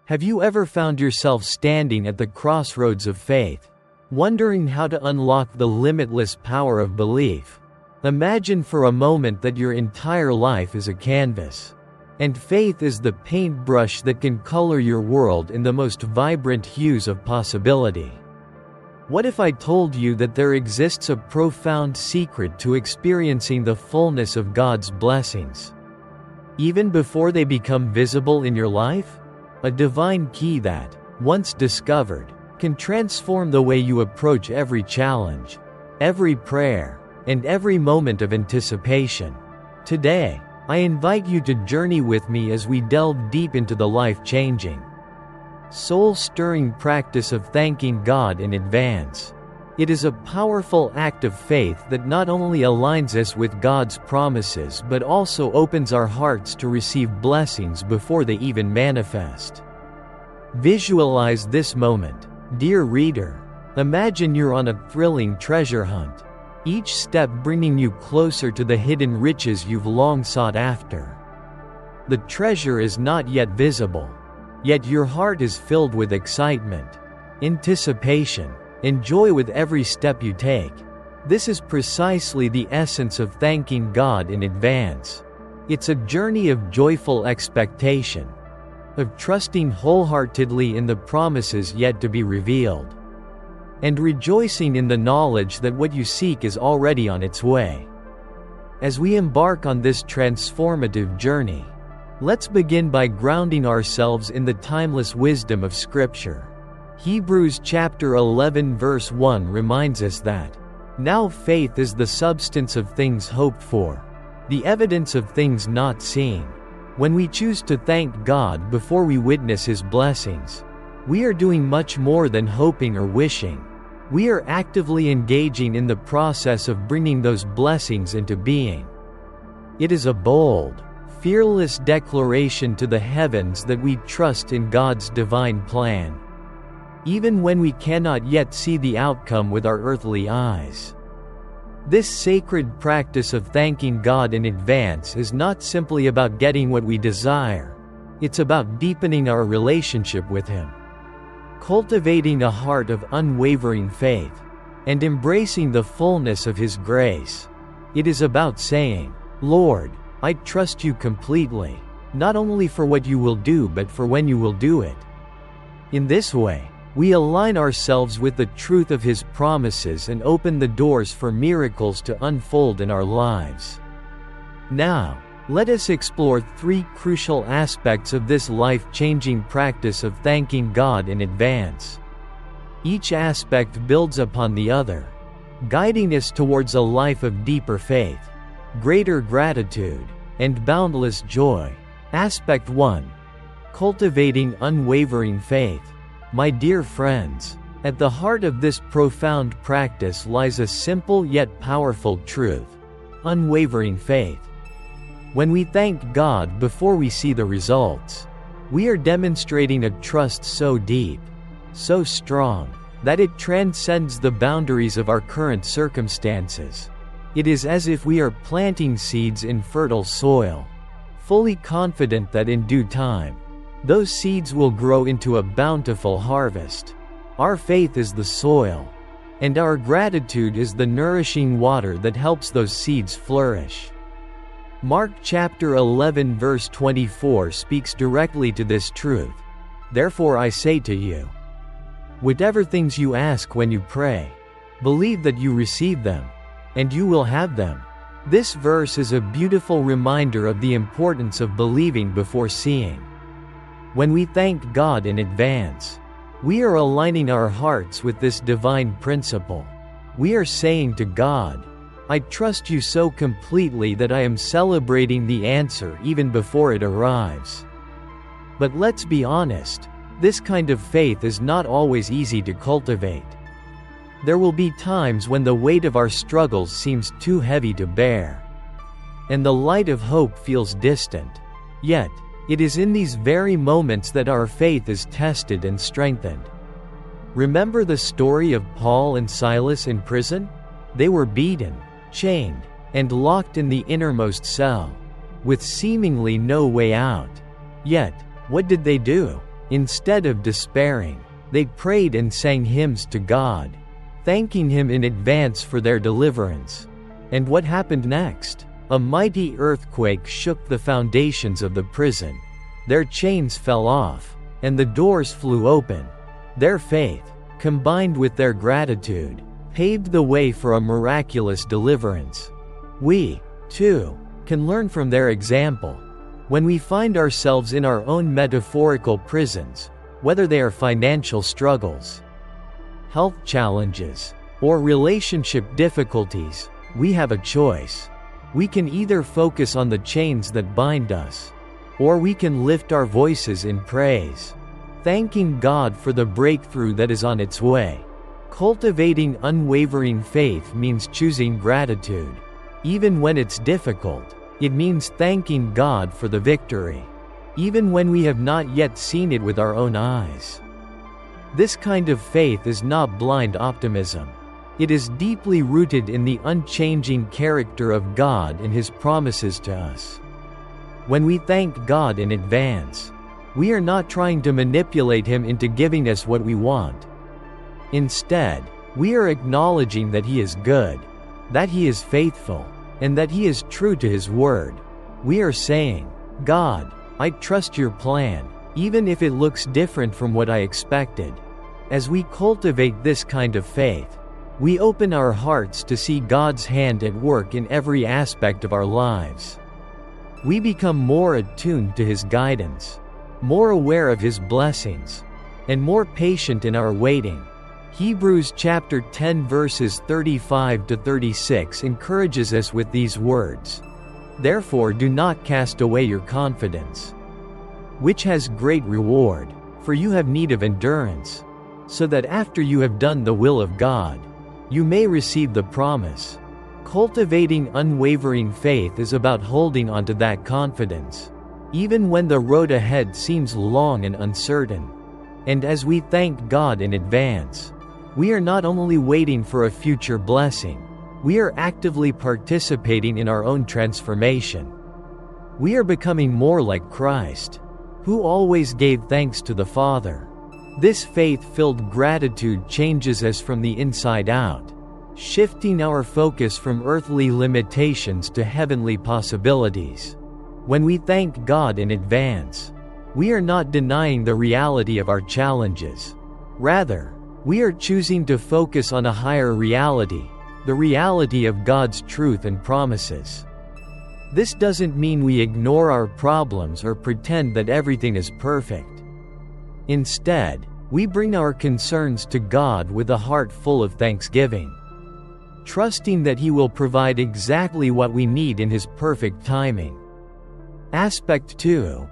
Have you ever found yourself standing at the crossroads of faith, wondering how to unlock the limitless power of belief? Imagine for a moment that your entire life is a canvas, and faith is the paintbrush that can color your world in the most vibrant hues of possibility. What if I told you that there exists a profound secret to experiencing the fullness of God's blessings, even before they become visible in your life? A divine key that, once discovered, can transform the way you approach every challenge, every prayer, and every moment of anticipation. Today, I invite you to journey with me as we delve deep into the life-changing, soul-stirring practice of thanking God in advance. It is a powerful act of faith that not only aligns us with God's promises but also opens our hearts to receive blessings before they even manifest. Visualize this moment, dear reader. Imagine you're on a thrilling treasure hunt, each step bringing you closer to the hidden riches you've long sought after. The treasure is not yet visible, yet your heart is filled with excitement, anticipation, and joy with every step you take. This is precisely the essence of thanking God in advance. It's a journey of joyful expectation, of trusting wholeheartedly in the promises yet to be revealed, and rejoicing in the knowledge that what you seek is already on its way. As we embark on this transformative journey, let's begin by grounding ourselves in the timeless wisdom of Scripture. Hebrews chapter 11 verse 1 reminds us that, "Now faith is the substance of things hoped for, the evidence of things not seen." When we choose to thank God before we witness His blessings, we are doing much more than hoping or wishing. We are actively engaging in the process of bringing those blessings into being. It is a bold, fearless declaration to the heavens that we trust in God's divine plan, even when we cannot yet see the outcome with our earthly eyes. This sacred practice of thanking God in advance is not simply about getting what we desire. It's about deepening our relationship with Him, cultivating a heart of unwavering faith, and embracing the fullness of His grace. It is about saying, "Lord, I trust you completely, not only for what you will do but for when you will do it." In this way, we align ourselves with the truth of His promises and open the doors for miracles to unfold in our lives. Now, let us explore three crucial aspects of this life-changing practice of thanking God in advance. Each aspect builds upon the other, guiding us towards a life of deeper faith, greater gratitude, and boundless joy. Aspect 1. Cultivating unwavering faith. My dear friends, at the heart of this profound practice lies a simple yet powerful truth: unwavering faith. When we thank God before we see the results, we are demonstrating a trust so deep, so strong, that it transcends the boundaries of our current circumstances. It is as if we are planting seeds in fertile soil, fully confident that in due time, those seeds will grow into a bountiful harvest. Our faith is the soil, and our gratitude is the nourishing water that helps those seeds flourish. Mark chapter 11 verse 24 speaks directly to this truth. "Therefore I say to you, whatever things you ask when you pray, believe that you receive them, and you will have them." This verse is a beautiful reminder of the importance of believing before seeing. When we thank God in advance, we are aligning our hearts with this divine principle. We are saying to God, "I trust you so completely that I am celebrating the answer even before it arrives." But let's be honest, this kind of faith is not always easy to cultivate. There will be times when the weight of our struggles seems too heavy to bear, and the light of hope feels distant. Yet, it is in these very moments that our faith is tested and strengthened. Remember the story of Paul and Silas in prison? They were beaten, chained, and locked in the innermost cell, with seemingly no way out. Yet, what did they do? Instead of despairing, they prayed and sang hymns to God, thanking Him in advance for their deliverance. And what happened next? A mighty earthquake shook the foundations of the prison. Their chains fell off, and the doors flew open. Their faith, combined with their gratitude, paved the way for a miraculous deliverance. We, too, can learn from their example. When we find ourselves in our own metaphorical prisons, whether they are financial struggles, health challenges, or relationship difficulties, we have a choice. We can either focus on the chains that bind us, or we can lift our voices in praise, thanking God for the breakthrough that is on its way. Cultivating unwavering faith means choosing gratitude. Even when it's difficult, it means thanking God for the victory, even when we have not yet seen it with our own eyes. This kind of faith is not blind optimism. It is deeply rooted in the unchanging character of God and His promises to us. When we thank God in advance, we are not trying to manipulate Him into giving us what we want. Instead, we are acknowledging that He is good, that He is faithful, and that He is true to His word. We are saying, God, I trust your plan, even if it looks different from what I expected. As we cultivate this kind of faith, we open our hearts to see God's hand at work in every aspect of our lives. We become more attuned to His guidance, more aware of His blessings, and more patient in our waiting. Hebrews chapter 10 verses 35 to 36 encourages us with these words. Therefore do not cast away your confidence, which has great reward, for you have need of endurance, so that after you have done the will of God, you may receive the promise. Cultivating unwavering faith is about holding on to that confidence, even when the road ahead seems long and uncertain. And as we thank God in advance, we are not only waiting for a future blessing, we are actively participating in our own transformation. We are becoming more like Christ, who always gave thanks to the Father. This faith-filled gratitude changes us from the inside out, shifting our focus from earthly limitations to heavenly possibilities. When we thank God in advance, we are not denying the reality of our challenges. Rather, we are choosing to focus on a higher reality, the reality of God's truth and promises. This doesn't mean we ignore our problems or pretend that everything is perfect. Instead, we bring our concerns to God with a heart full of thanksgiving, trusting that He will provide exactly what we need in His perfect timing. Aspect 2.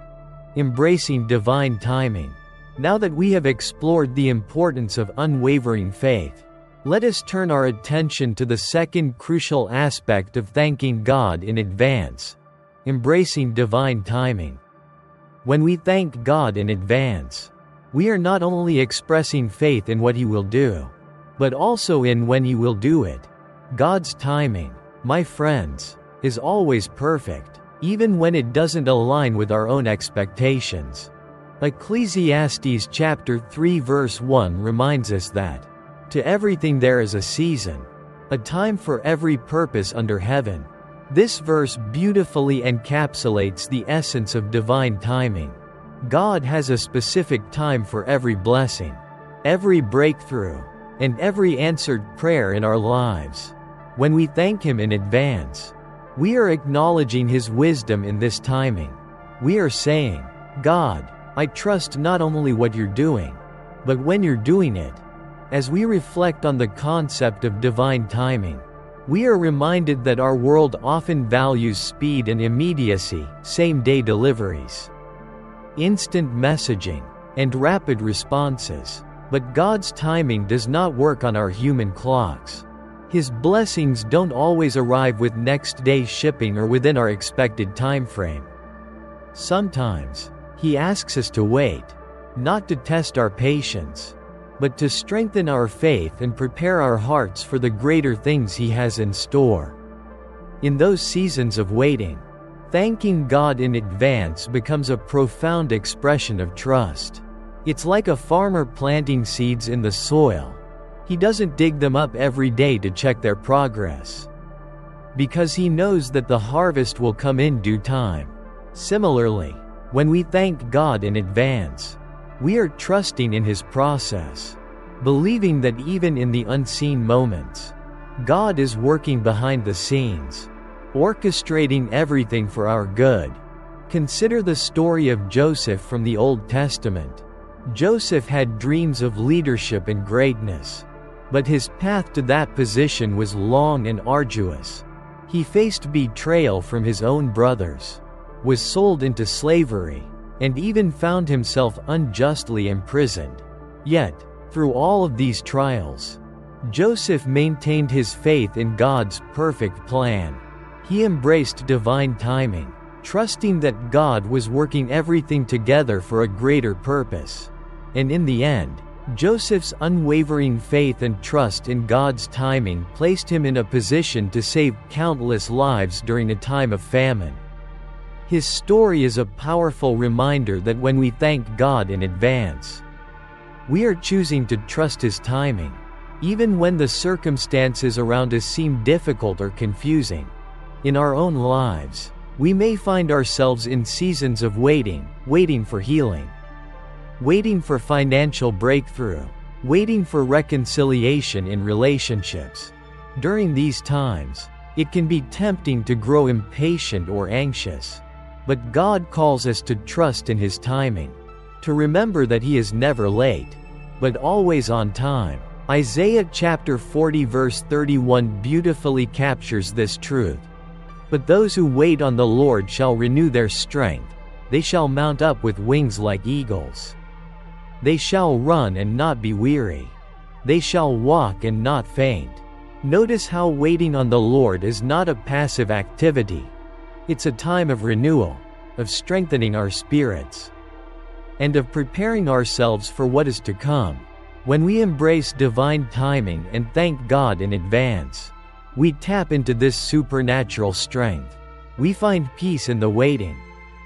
Embracing divine timing. Now that we have explored the importance of unwavering faith, let us turn our attention to the second crucial aspect of thanking God in advance: embracing divine timing. When we thank God in advance, we are not only expressing faith in what He will do, but also in when He will do it. God's timing, my friends, is always perfect, even when it doesn't align with our own expectations. Ecclesiastes chapter 3 verse 1 reminds us that, "To everything there is a season, a time for every purpose under heaven." This verse beautifully encapsulates the essence of divine timing. God has a specific time for every blessing, every breakthrough, and every answered prayer in our lives. When we thank Him in advance, we are acknowledging His wisdom in this timing. We are saying, God, I trust not only what you're doing, but when you're doing it. As we reflect on the concept of divine timing, we are reminded that our world often values speed and immediacy, same-day deliveries, instant messaging, and rapid responses. But God's timing does not work on our human clocks. His blessings don't always arrive with next-day shipping or within our expected time frame. Sometimes, He asks us to wait, not to test our patience, but to strengthen our faith and prepare our hearts for the greater things He has in store. In those seasons of waiting, thanking God in advance becomes a profound expression of trust. It's like a farmer planting seeds in the soil. He doesn't dig them up every day to check their progress, because he knows that the harvest will come in due time. Similarly, when we thank God in advance, we are trusting in His process, believing that even in the unseen moments, God is working behind the scenes, orchestrating everything for our good. Consider the story of Joseph from the Old Testament. Joseph had dreams of leadership and greatness, but his path to that position was long and arduous. He faced betrayal from his own brothers, was sold into slavery, and even found himself unjustly imprisoned. Yet, through all of these trials, Joseph maintained his faith in God's perfect plan. He embraced divine timing, trusting that God was working everything together for a greater purpose. And in the end, Joseph's unwavering faith and trust in God's timing placed him in a position to save countless lives during a time of famine. His story is a powerful reminder that when we thank God in advance, we are choosing to trust His timing, even when the circumstances around us seem difficult or confusing. In our own lives, we may find ourselves in seasons of waiting for healing, waiting for financial breakthrough, waiting for reconciliation in relationships. During these times, it can be tempting to grow impatient or anxious. But God calls us to trust in His timing, to remember that He is never late, but always on time. Isaiah chapter 40 verse 31 beautifully captures this truth. But those who wait on the Lord shall renew their strength. They shall mount up with wings like eagles. They shall run and not be weary. They shall walk and not faint. Notice how waiting on the Lord is not a passive activity. It's a time of renewal, of strengthening our spirits, and of preparing ourselves for what is to come. When we embrace divine timing and thank God in advance, we tap into this supernatural strength. We find peace in the waiting,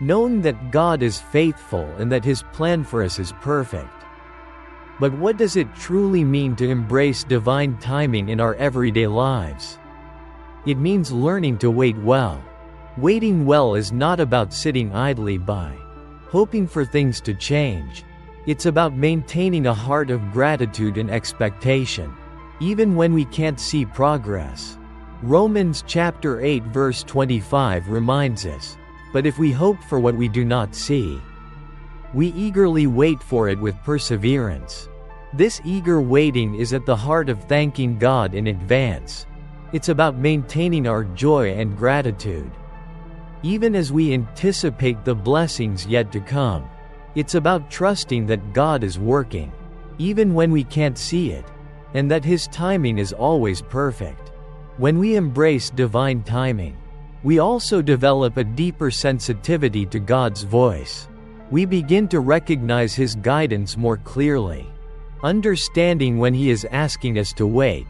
knowing that God is faithful and that His plan for us is perfect. But what does it truly mean to embrace divine timing in our everyday lives? It means learning to wait well. Waiting well is not about sitting idly by, hoping for things to change. It's about maintaining a heart of gratitude and expectation, even when we can't see progress. Romans chapter 8 verse 25 reminds us, "But if we hope for what we do not see, we eagerly wait for it with perseverance." This eager waiting is at the heart of thanking God in advance. It's about maintaining our joy and gratitude, even as we anticipate the blessings yet to come. It's about trusting that God is working, even when we can't see it, and that His timing is always perfect. When we embrace divine timing, we also develop a deeper sensitivity to God's voice. We begin to recognize His guidance more clearly, understanding when He is asking us to wait,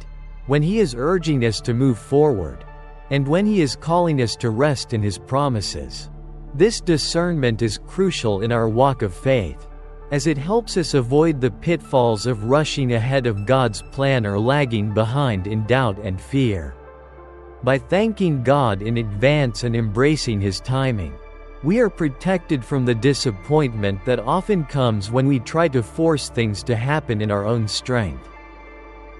when He is urging us to move forward, and when He is calling us to rest in His promises. This discernment is crucial in our walk of faith, as it helps us avoid the pitfalls of rushing ahead of God's plan or lagging behind in doubt and fear. By thanking God in advance and embracing His timing, we are protected from the disappointment that often comes when we try to force things to happen in our own strength.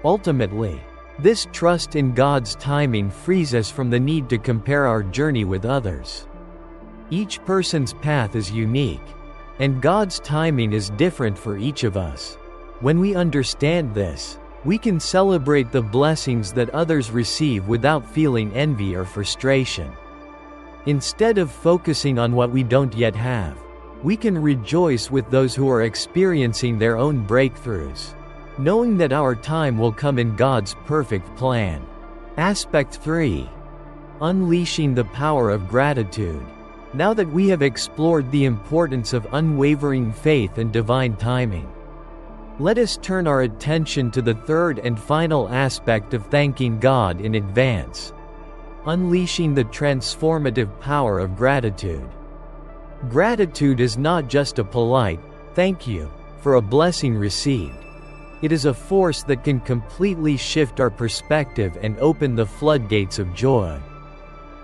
Ultimately, this trust in God's timing frees us from the need to compare our journey with others. Each person's path is unique, and God's timing is different for each of us. When we understand this, we can celebrate the blessings that others receive without feeling envy or frustration. Instead of focusing on what we don't yet have, we can rejoice with those who are experiencing their own breakthroughs, knowing that our time will come in God's perfect plan. Aspect 3. Unleashing the power of gratitude. Now that we have explored the importance of unwavering faith and divine timing, let us turn our attention to the third and final aspect of thanking God in advance: unleashing the transformative power of gratitude. Gratitude is not just a polite, "thank you" for a blessing received. It is a force that can completely shift our perspective and open the floodgates of joy,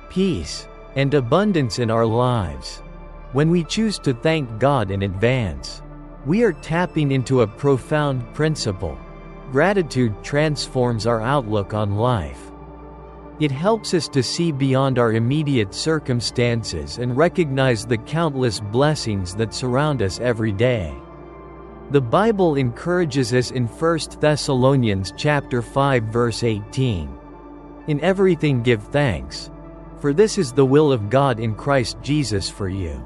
peace, and abundance in our lives. When we choose to thank God in advance, we are tapping into a profound principle. Gratitude transforms our outlook on life. It helps us to see beyond our immediate circumstances and recognize the countless blessings that surround us every day. The Bible encourages us in 1 Thessalonians chapter 5 verse 18. In everything give thanks, for this is the will of God in Christ Jesus for you.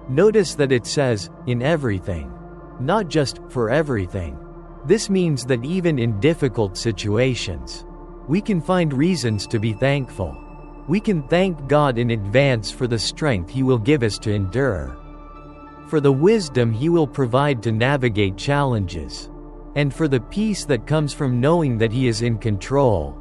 Notice that it says, in everything, not just for everything. This means that even in difficult situations, we can find reasons to be thankful. We can thank God in advance for the strength He will give us to endure, for the wisdom He will provide to navigate challenges, and for the peace that comes from knowing that He is in control.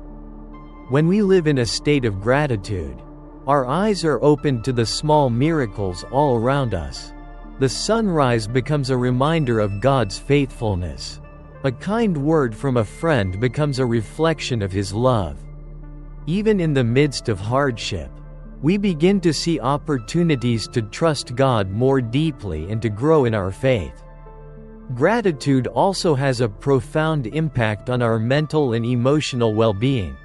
When we live in a state of gratitude, our eyes are opened to the small miracles all around us. The sunrise becomes a reminder of God's faithfulness. A kind word from a friend becomes a reflection of His love. Even in the midst of hardship, we begin to see opportunities to trust God more deeply and to grow in our faith. Gratitude also has a profound impact on our mental and emotional well-being.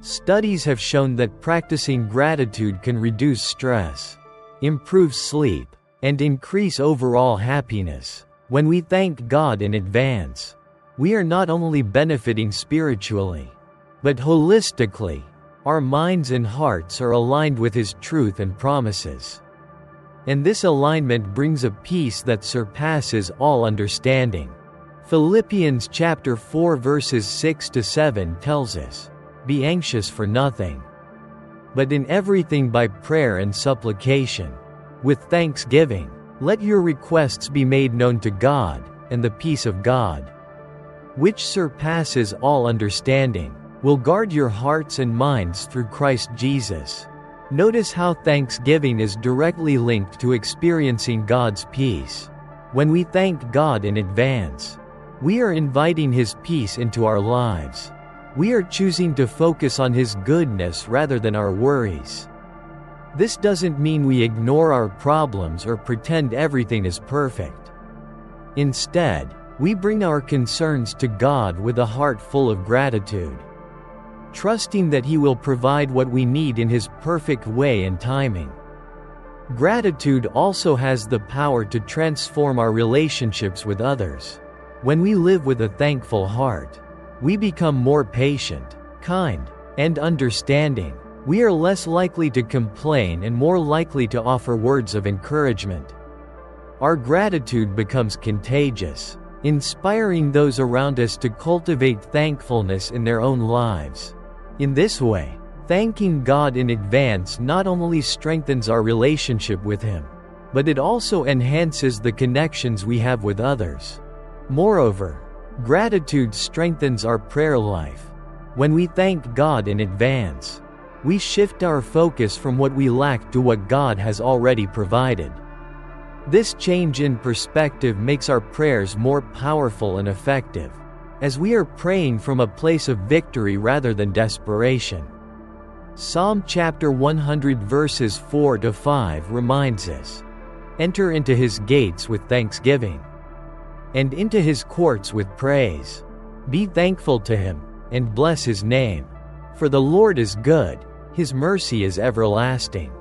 Studies have shown that practicing gratitude can reduce stress, improve sleep, and increase overall happiness. When we thank God in advance, we are not only benefiting spiritually, but holistically. Our minds and hearts are aligned with His truth and promises. And this alignment brings a peace that surpasses all understanding. Philippians chapter 4 verses 6 to 7 tells us, "Be anxious for nothing, but in everything by prayer and supplication, with thanksgiving, let your requests be made known to God, and the peace of God, which surpasses all understanding, will guard your hearts and minds through Christ Jesus." Notice how thanksgiving is directly linked to experiencing God's peace. When we thank God in advance, we are inviting His peace into our lives. We are choosing to focus on His goodness rather than our worries. This doesn't mean we ignore our problems or pretend everything is perfect. Instead, we bring our concerns to God with a heart full of gratitude, trusting that He will provide what we need in His perfect way and timing. Gratitude also has the power to transform our relationships with others. When we live with a thankful heart, we become more patient, kind, and understanding. We are less likely to complain and more likely to offer words of encouragement. Our gratitude becomes contagious, inspiring those around us to cultivate thankfulness in their own lives. In this way, thanking God in advance not only strengthens our relationship with Him, but it also enhances the connections we have with others. Moreover, gratitude strengthens our prayer life. When we thank God in advance, we shift our focus from what we lack to what God has already provided. This change in perspective makes our prayers more powerful and effective, as we are praying from a place of victory rather than desperation. Psalm chapter 100 verses 4 to 5 reminds us, "Enter into His gates with thanksgiving, and into His courts with praise. Be thankful to Him, and bless His name. For the Lord is good, His mercy is everlasting,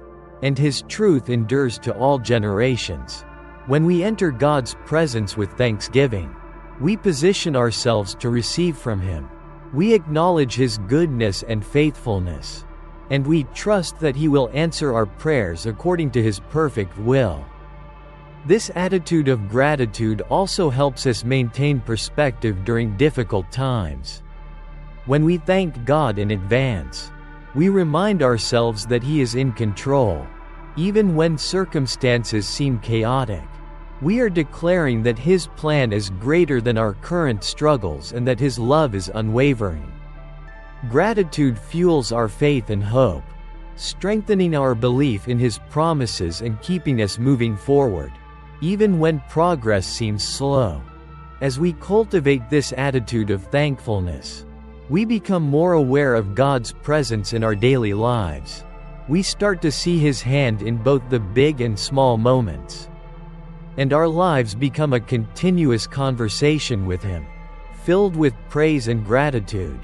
and His truth endures to all generations." When we enter God's presence with thanksgiving, we position ourselves to receive from Him. We acknowledge His goodness and faithfulness, and we trust that He will answer our prayers according to His perfect will. This attitude of gratitude also helps us maintain perspective during difficult times. When we thank God in advance, we remind ourselves that He is in control. Even when circumstances seem chaotic, we are declaring that His plan is greater than our current struggles and that His love is unwavering. Gratitude fuels our faith and hope, strengthening our belief in His promises and keeping us moving forward. even when progress seems slow. As we cultivate this attitude of thankfulness, we become more aware of God's presence in our daily lives. We start to see His hand in both the big and small moments. And our lives become a continuous conversation with Him, filled with praise and gratitude.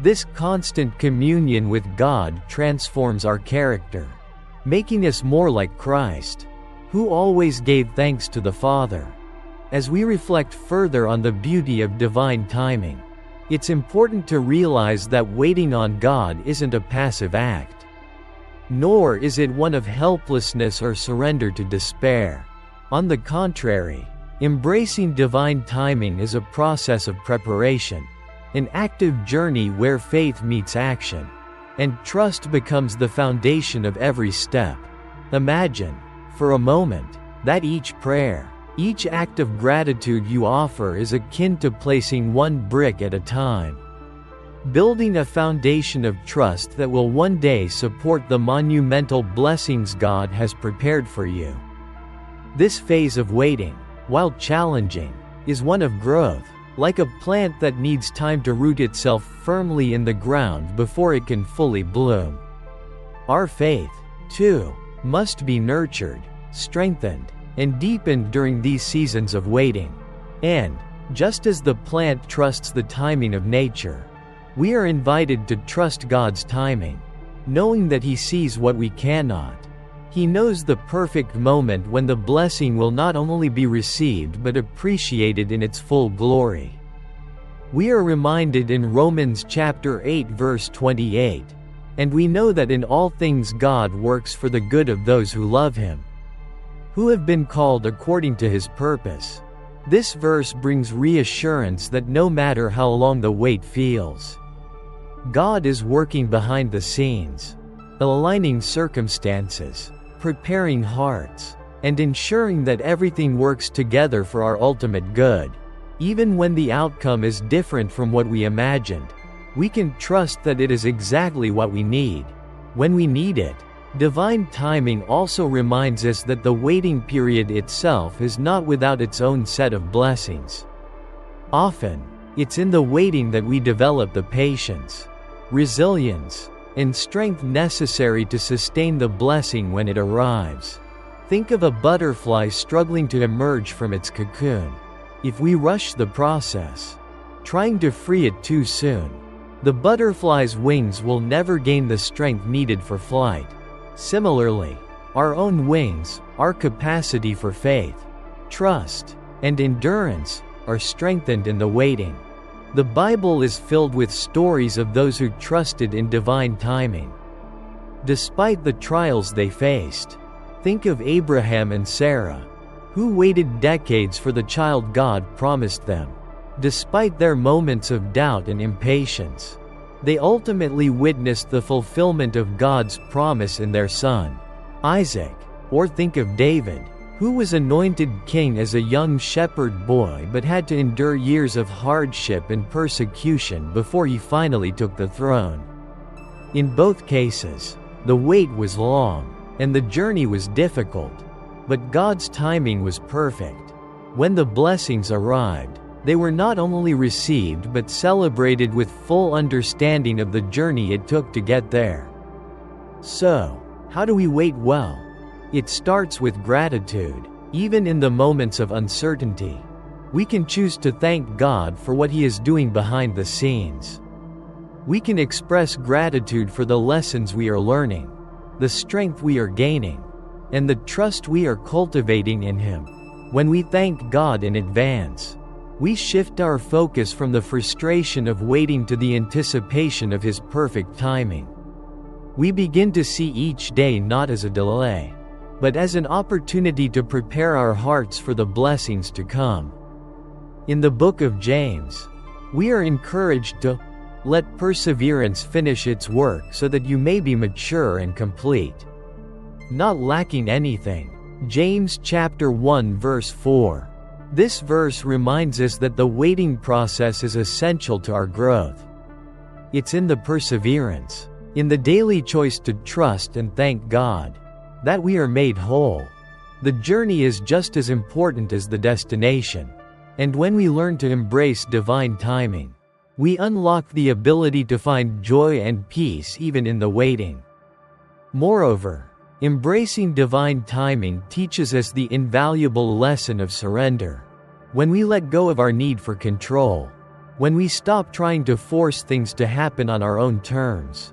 This constant communion with God transforms our character, making us more like Christ, who always gave thanks to the Father. As we reflect further on the beauty of divine timing, it's important to realize that waiting on God isn't a passive act, nor is it one of helplessness or surrender to despair. On the contrary, embracing divine timing is a process of preparation, an active journey where faith meets action, and trust becomes the foundation of every step. Imagine, for a moment, that each prayer, each act of gratitude you offer is akin to placing one brick at a time, building a foundation of trust that will one day support the monumental blessings God has prepared for you. This phase of waiting, while challenging, is one of growth, like a plant that needs time to root itself firmly in the ground before it can fully bloom. Our faith, too, must be nurtured, strengthened, and deepened during these seasons of waiting. And, just as the plant trusts the timing of nature, we are invited to trust God's timing, knowing that He sees what we cannot. He knows the perfect moment when the blessing will not only be received but appreciated in its full glory. We are reminded in Romans chapter 8 verse 28, "And we know that in all things God works for the good of those who love Him, who have been called according to His purpose." This verse brings reassurance that no matter how long the wait feels, God is working behind the scenes, aligning circumstances, preparing hearts, and ensuring that everything works together for our ultimate good. Even when the outcome is different from what we imagined, we can trust that it is exactly what we need, when we need it. Divine timing also reminds us that the waiting period itself is not without its own set of blessings. Often, it's in the waiting that we develop the patience, resilience, and strength necessary to sustain the blessing when it arrives. Think of a butterfly struggling to emerge from its cocoon. If we rush the process, trying to free it too soon, the butterfly's wings will never gain the strength needed for flight. Similarly, our own wings, our capacity for faith, trust, and endurance, are strengthened in the waiting. The Bible is filled with stories of those who trusted in divine timing, despite the trials they faced. Think of Abraham and Sarah, who waited decades for the child God promised them. Despite their moments of doubt and impatience, they ultimately witnessed the fulfillment of God's promise in their son, Isaac. Or think of David, who was anointed king as a young shepherd boy but had to endure years of hardship and persecution before he finally took the throne. In both cases, the wait was long, and the journey was difficult, but God's timing was perfect. When the blessings arrived, they were not only received but celebrated with full understanding of the journey it took to get there. So, how do we wait well? It starts with gratitude. Even in the moments of uncertainty, we can choose to thank God for what He is doing behind the scenes. We can express gratitude for the lessons we are learning, the strength we are gaining, and the trust we are cultivating in Him. When we thank God in advance, we shift our focus from the frustration of waiting to the anticipation of His perfect timing. We begin to see each day not as a delay, but as an opportunity to prepare our hearts for the blessings to come. In the book of James, we are encouraged to let perseverance finish its work so that you may be mature and complete, not lacking anything. James chapter 1 verse 4. This verse reminds us that the waiting process is essential to our growth. It's in the perseverance, in the daily choice to trust and thank God, that we are made whole. The journey is just as important as the destination. And when we learn to embrace divine timing, we unlock the ability to find joy and peace even in the waiting. Moreover, embracing divine timing teaches us the invaluable lesson of surrender. When we let go of our need for control, when we stop trying to force things to happen on our own terms,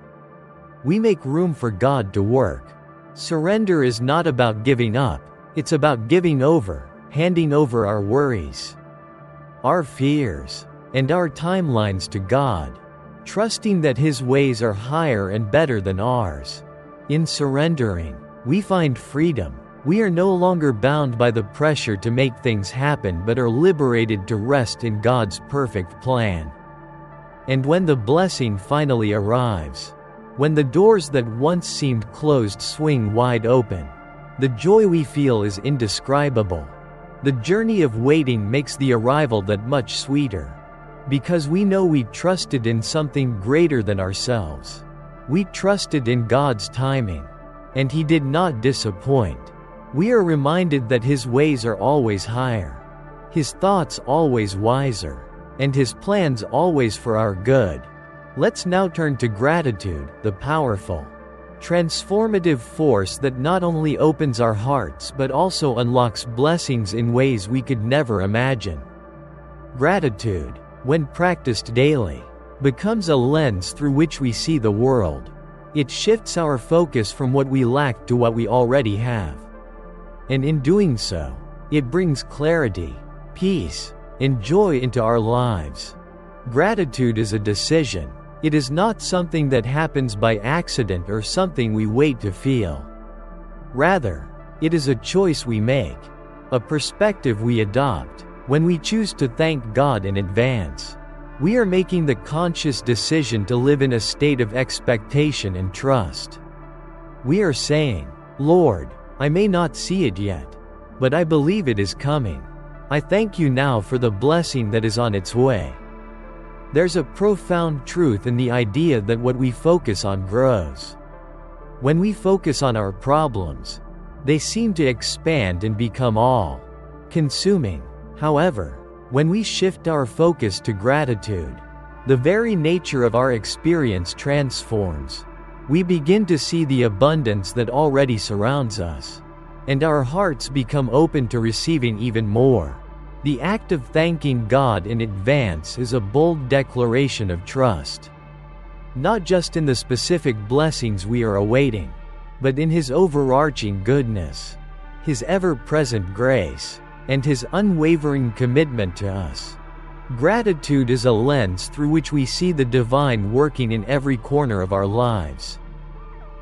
we make room for God to work. Surrender is not about giving up, it's about giving over, handing over our worries, our fears, and our timelines to God, trusting that His ways are higher and better than ours. In surrendering, we find freedom. We are no longer bound by the pressure to make things happen but are liberated to rest in God's perfect plan. And when the blessing finally arrives, when the doors that once seemed closed swing wide open, the joy we feel is indescribable. The journey of waiting makes the arrival that much sweeter, because we know we trusted in something greater than ourselves. We trusted in God's timing, and He did not disappoint. We are reminded that His ways are always higher, His thoughts always wiser, and His plans always for our good. Let's now turn to gratitude, the powerful, transformative force that not only opens our hearts but also unlocks blessings in ways we could never imagine. Gratitude, when practiced daily, becomes a lens through which we see the world. It shifts our focus from what we lack to what we already have. And in doing so, it brings clarity, peace, and joy into our lives. Gratitude is a decision. It is not something that happens by accident or something we wait to feel. Rather, it is a choice we make, a perspective we adopt. When we choose to thank God in advance, we are making the conscious decision to live in a state of expectation and trust. We are saying, "Lord, I may not see it yet, but I believe it is coming. I thank you now for the blessing that is on its way." There's a profound truth in the idea that what we focus on grows. When we focus on our problems, they seem to expand and become all-consuming. However, when we shift our focus to gratitude, the very nature of our experience transforms. We begin to see the abundance that already surrounds us, and our hearts become open to receiving even more. The act of thanking God in advance is a bold declaration of trust, not just in the specific blessings we are awaiting, but in His overarching goodness, His ever-present grace, and His unwavering commitment to us. Gratitude is a lens through which we see the divine working in every corner of our lives.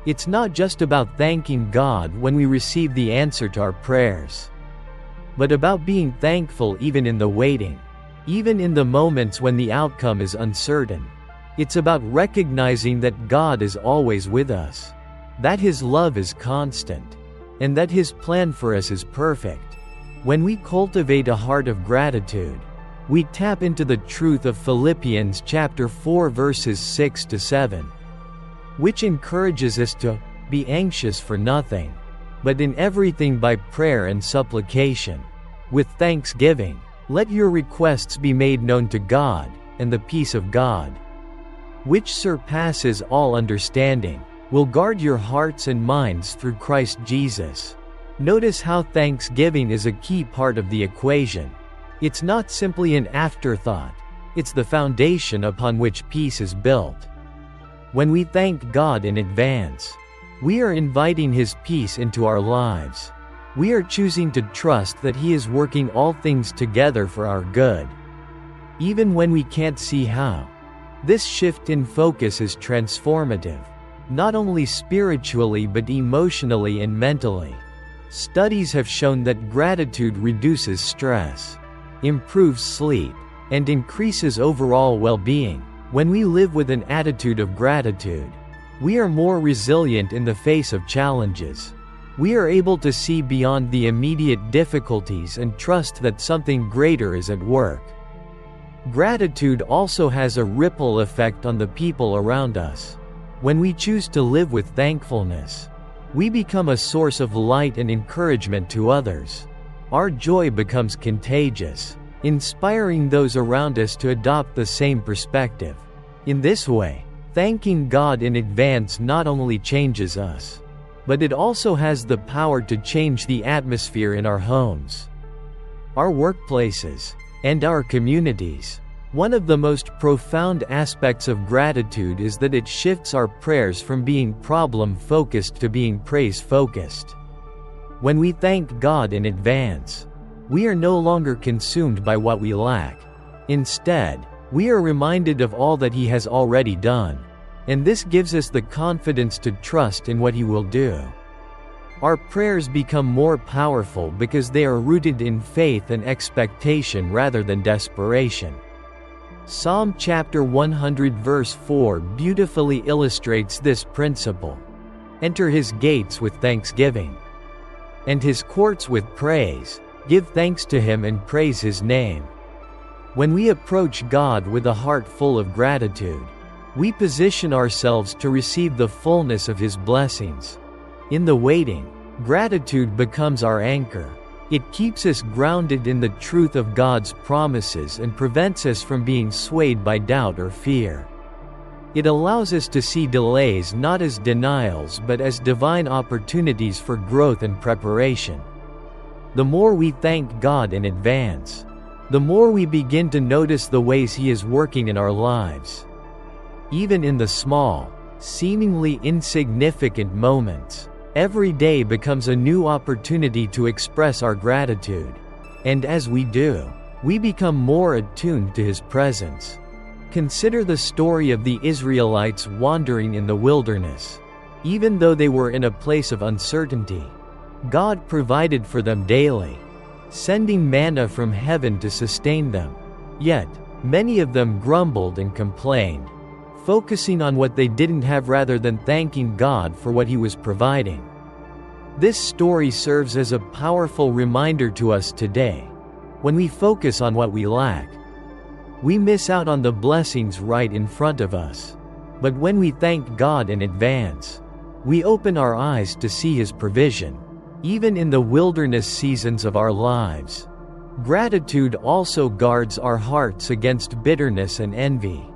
It's not just about thanking God when we receive the answer to our prayers, but about being thankful even in the waiting, even in the moments when the outcome is uncertain. It's about recognizing that God is always with us, that His love is constant, and that His plan for us is perfect. When we cultivate a heart of gratitude, we tap into the truth of Philippians chapter 4 verses 6 to 7, which encourages us to be anxious for nothing, but in everything by prayer and supplication, with thanksgiving, let your requests be made known to God, and the peace of God, which surpasses all understanding, will guard your hearts and minds through Christ Jesus. Notice how thanksgiving is a key part of the equation. It's not simply an afterthought, it's the foundation upon which peace is built. When we thank God in advance, we are inviting His peace into our lives. We are choosing to trust that He is working all things together for our good, even when we can't see how. This shift in focus is transformative, not only spiritually but emotionally and mentally. Studies have shown that gratitude reduces stress, improves sleep, and increases overall well-being. When we live with an attitude of gratitude, we are more resilient in the face of challenges. We are able to see beyond the immediate difficulties and trust that something greater is at work. Gratitude also has a ripple effect on the people around us. When we choose to live with thankfulness, we become a source of light and encouragement to others. Our joy becomes contagious, inspiring those around us to adopt the same perspective. In this way, thanking God in advance not only changes us, but it also has the power to change the atmosphere in our homes, our workplaces, and our communities. One of the most profound aspects of gratitude is that it shifts our prayers from being problem-focused to being praise-focused. When we thank God in advance, we are no longer consumed by what we lack. Instead, we are reminded of all that He has already done, and this gives us the confidence to trust in what He will do. Our prayers become more powerful because they are rooted in faith and expectation rather than desperation. Psalm chapter 100 verse 4 beautifully illustrates this principle. Enter His gates with thanksgiving, and His courts with praise. Give thanks to Him and praise His name. When we approach God with a heart full of gratitude, we position ourselves to receive the fullness of His blessings. In the waiting, gratitude becomes our anchor. It keeps us grounded in the truth of God's promises and prevents us from being swayed by doubt or fear. It allows us to see delays not as denials but as divine opportunities for growth and preparation. The more we thank God in advance, the more we begin to notice the ways He is working in our lives. Even in the small, seemingly insignificant moments, every day becomes a new opportunity to express our gratitude. And as we do, we become more attuned to His presence. Consider the story of the Israelites wandering in the wilderness. Even though they were in a place of uncertainty, God provided for them daily, sending manna from heaven to sustain them. Yet, many of them grumbled and complained, focusing on what they didn't have rather than thanking God for what He was providing. This story serves as a powerful reminder to us today. When we focus on what we lack, we miss out on the blessings right in front of us. But when we thank God in advance, we open our eyes to see His provision, even in the wilderness seasons of our lives. Gratitude also guards our hearts against bitterness and envy.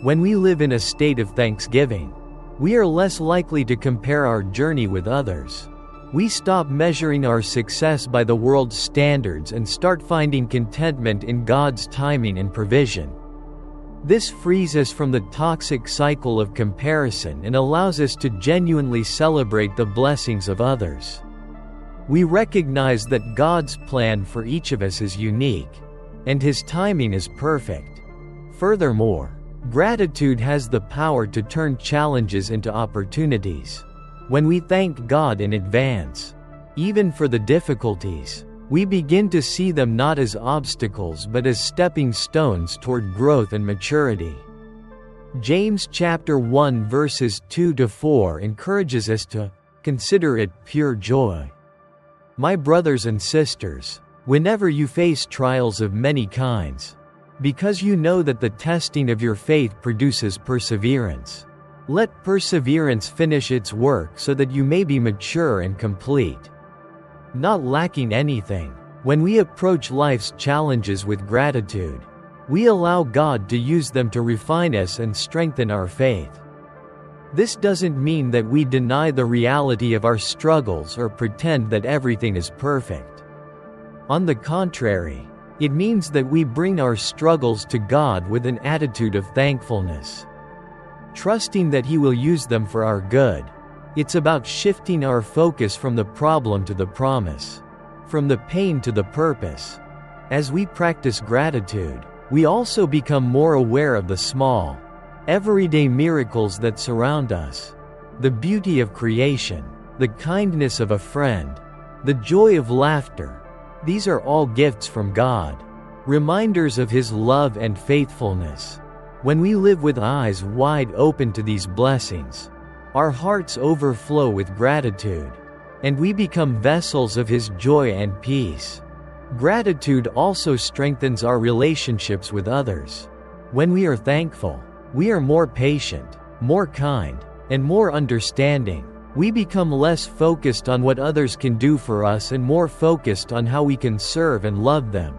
When we live in a state of thanksgiving, we are less likely to compare our journey with others. We stop measuring our success by the world's standards and start finding contentment in God's timing and provision. This frees us from the toxic cycle of comparison and allows us to genuinely celebrate the blessings of others. We recognize that God's plan for each of us is unique, and His timing is perfect. Furthermore, gratitude has the power to turn challenges into opportunities. When we thank God in advance, even for the difficulties, we begin to see them not as obstacles but as stepping stones toward growth and maturity. James chapter 1 verses 2-4 encourages us to consider it pure joy, my brothers and sisters, whenever you face trials of many kinds, because you know that the testing of your faith produces perseverance. Let perseverance finish its work so that you may be mature and complete, not lacking anything. When we approach life's challenges with gratitude, we allow God to use them to refine us and strengthen our faith. This doesn't mean that we deny the reality of our struggles or pretend that everything is perfect. On the contrary, it means that we bring our struggles to God with an attitude of thankfulness, trusting that He will use them for our good. It's about shifting our focus from the problem to the promise, from the pain to the purpose. As we practice gratitude, we also become more aware of the small, everyday miracles that surround us. The beauty of creation, the kindness of a friend, the joy of laughter. These are all gifts from God, reminders of His love and faithfulness. When we live with eyes wide open to these blessings, our hearts overflow with gratitude, and we become vessels of His joy and peace. Gratitude also strengthens our relationships with others. When we are thankful, we are more patient, more kind, and more understanding. We become less focused on what others can do for us and more focused on how we can serve and love them.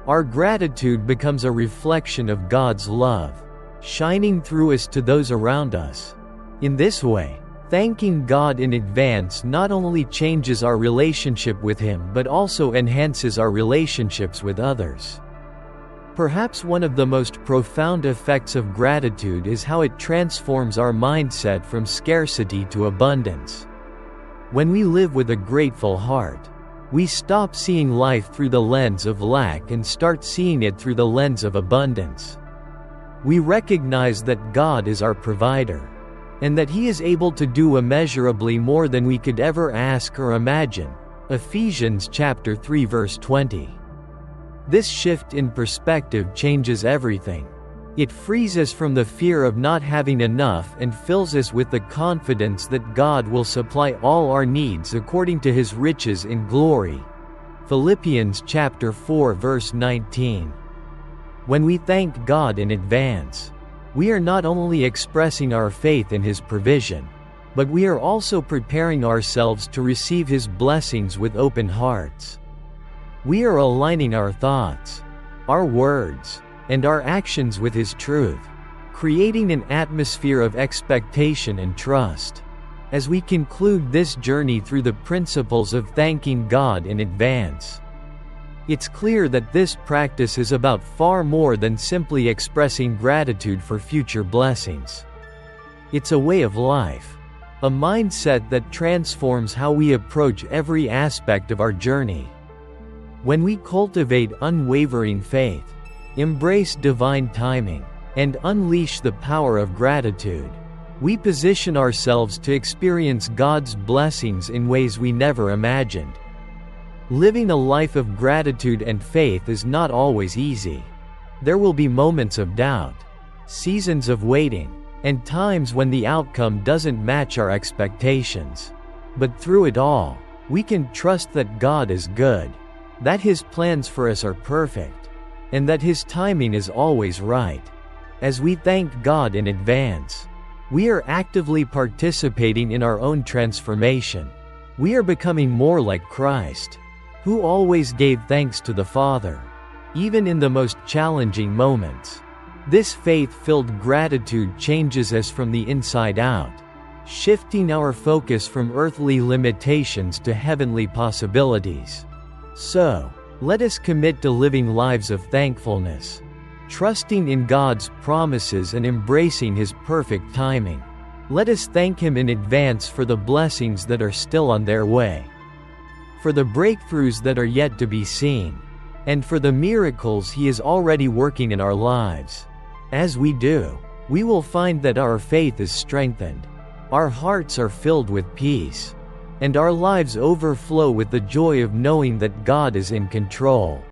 Our gratitude becomes a reflection of God's love, shining through us to those around us. In this way, thanking God in advance not only changes our relationship with Him but also enhances our relationships with others. Perhaps one of the most profound effects of gratitude is how it transforms our mindset from scarcity to abundance. When we live with a grateful heart, we stop seeing life through the lens of lack and start seeing it through the lens of abundance. We recognize that God is our provider, and that He is able to do immeasurably more than we could ever ask or imagine. Ephesians chapter 3 verse 20. This shift in perspective changes everything. It frees us from the fear of not having enough and fills us with the confidence that God will supply all our needs according to His riches in glory. Philippians chapter 4 verse 19. When we thank God in advance, we are not only expressing our faith in His provision, but we are also preparing ourselves to receive His blessings with open hearts. We are aligning our thoughts, our words, and our actions with His truth, creating an atmosphere of expectation and trust. As we conclude this journey through the principles of thanking God in advance, it's clear that this practice is about far more than simply expressing gratitude for future blessings. It's a way of life, a mindset that transforms how we approach every aspect of our journey. When we cultivate unwavering faith, embrace divine timing, and unleash the power of gratitude, we position ourselves to experience God's blessings in ways we never imagined. Living a life of gratitude and faith is not always easy. There will be moments of doubt, seasons of waiting, and times when the outcome doesn't match our expectations. But through it all, we can trust that God is good, that His plans for us are perfect, and that His timing is always right. As we thank God in advance, we are actively participating in our own transformation. We are becoming more like Christ, who always gave thanks to the Father, even in the most challenging moments. This faith-filled gratitude changes us from the inside out, shifting our focus from earthly limitations to heavenly possibilities. So, let us commit to living lives of thankfulness, trusting in God's promises and embracing His perfect timing. Let us thank Him in advance for the blessings that are still on their way, for the breakthroughs that are yet to be seen, and for the miracles He is already working in our lives. As we do, we will find that our faith is strengthened, our hearts are filled with peace, and our lives overflow with the joy of knowing that God is in control.